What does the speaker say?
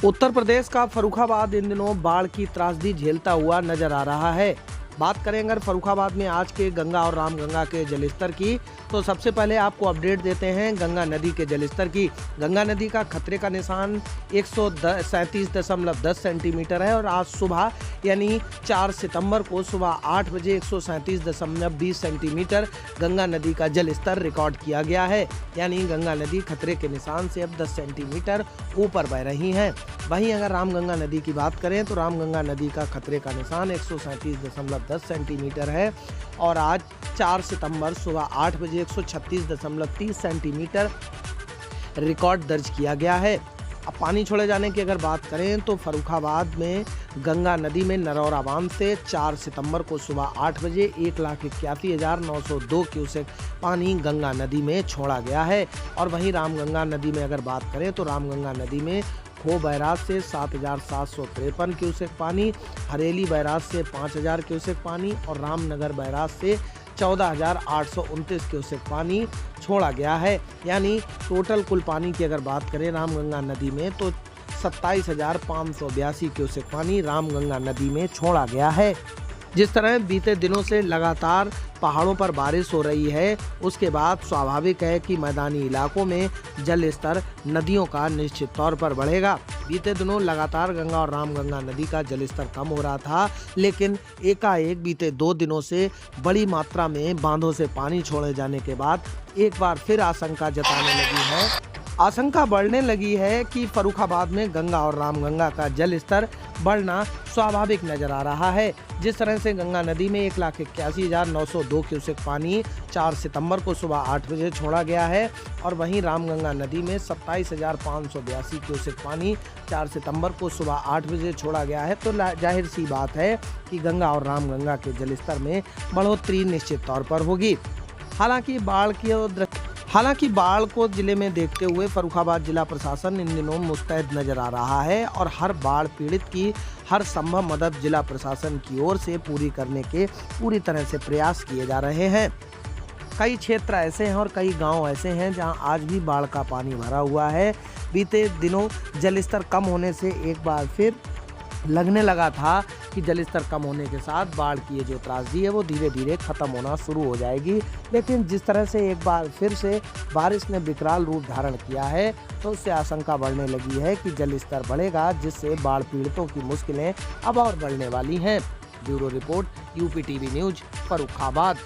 उत्तर प्रदेश का फर्रुखाबाद इन दिनों बाढ़ की त्रासदी झेलता हुआ नजर आ रहा है। बात करें अगर फर्रुखाबाद में आज के गंगा और रामगंगा के जलस्तर की, तो सबसे पहले आपको अपडेट देते हैं गंगा नदी के जलस्तर की। गंगा नदी का खतरे का निशान 137.10 सेंटीमीटर है और आज सुबह यानी 4 सितंबर को सुबह 8 बजे 137.20 सेंटीमीटर गंगा नदी का जलस्तर रिकॉर्ड किया गया है। यानी गंगा नदी खतरे के निशान से अब 10 सेंटीमीटर ऊपर बह रही हैं। वहीं अगर रामगंगा नदी की बात करें तो रामगंगा नदी का खतरे का निशान 137.10 सेंटीमीटर है और आज 4 सितंबर सुबह 8 बजे 136.30 सेंटीमीटर रिकॉर्ड दर्ज किया गया है। अब पानी छोड़े जाने की अगर बात करें तो फर्रुखाबाद में गंगा नदी में नरौरा बांध से 4 सितंबर को सुबह 8 बजे 1,81,902 क्यूसेक पानी गंगा नदी में छोड़ा गया है। और वहीं रामगंगा नदी में अगर बात करें तो रामगंगा नदी में खो बैराज से 7,753 क्यूसेक पानी, हरेली बैराज से 5,000 क्यूसेक पानी और रामनगर बैराज से 14,829 क्यूसेक पानी छोड़ा गया है। यानी टोटल कुल पानी की अगर बात करें रामगंगा नदी में तो 27,582 क्यूसेक पानी रामगंगा नदी में छोड़ा गया है। जिस तरह बीते दिनों से लगातार पहाड़ों पर बारिश हो रही है, उसके बाद स्वाभाविक है कि मैदानी इलाकों में जल स्तर नदियों का निश्चित तौर पर बढ़ेगा। बीते दिनों लगातार गंगा और रामगंगा नदी का जलस्तर कम हो रहा था, लेकिन एकाएक बीते 2 दिनों से बड़ी मात्रा में बांधों से पानी छोड़े जाने के बाद एक बार फिर आशंका जताने लगी है। आशंका बढ़ने लगी है कि फर्रुखाबाद में गंगा और रामगंगा का जल स्तर बढ़ना स्वाभाविक नजर आ रहा है। जिस तरह से गंगा नदी में 1,81,902 क्यूसेक पानी 4 सितंबर को सुबह 8 बजे छोड़ा गया है और वहीं रामगंगा नदी में 27,582 क्यूसेक पानी 4 सितंबर को सुबह 8 बजे छोड़ा गया है, तो जाहिर सी बात है कि गंगा और रामगंगा के जलस्तर में बढ़ोतरी निश्चित तौर पर होगी। हालांकि बाढ़ को जिले में देखते हुए फर्रुखाबाद जिला प्रशासन इन दिनों मुस्तैद नजर आ रहा है और हर बाढ़ पीड़ित की हर संभव मदद जिला प्रशासन की ओर से पूरी करने के पूरी तरह से प्रयास किए जा रहे हैं। कई क्षेत्र ऐसे हैं और कई गांव ऐसे हैं जहां आज भी बाढ़ का पानी भरा हुआ है। बीते दिनों जलस्तर कम होने से एक बार फिर लगने लगा था कि जलस्तर कम होने के साथ बाढ़ की ये जो त्रासदी है वो धीरे धीरे खत्म होना शुरू हो जाएगी, लेकिन जिस तरह से एक बार फिर से बारिश ने विकराल रूप धारण किया है तो उससे आशंका बढ़ने लगी है कि जलस्तर बढ़ेगा, जिससे बाढ़ पीड़ितों की मुश्किलें अब और बढ़ने वाली हैं। Bureau report, UP TV news, Farrukhabad.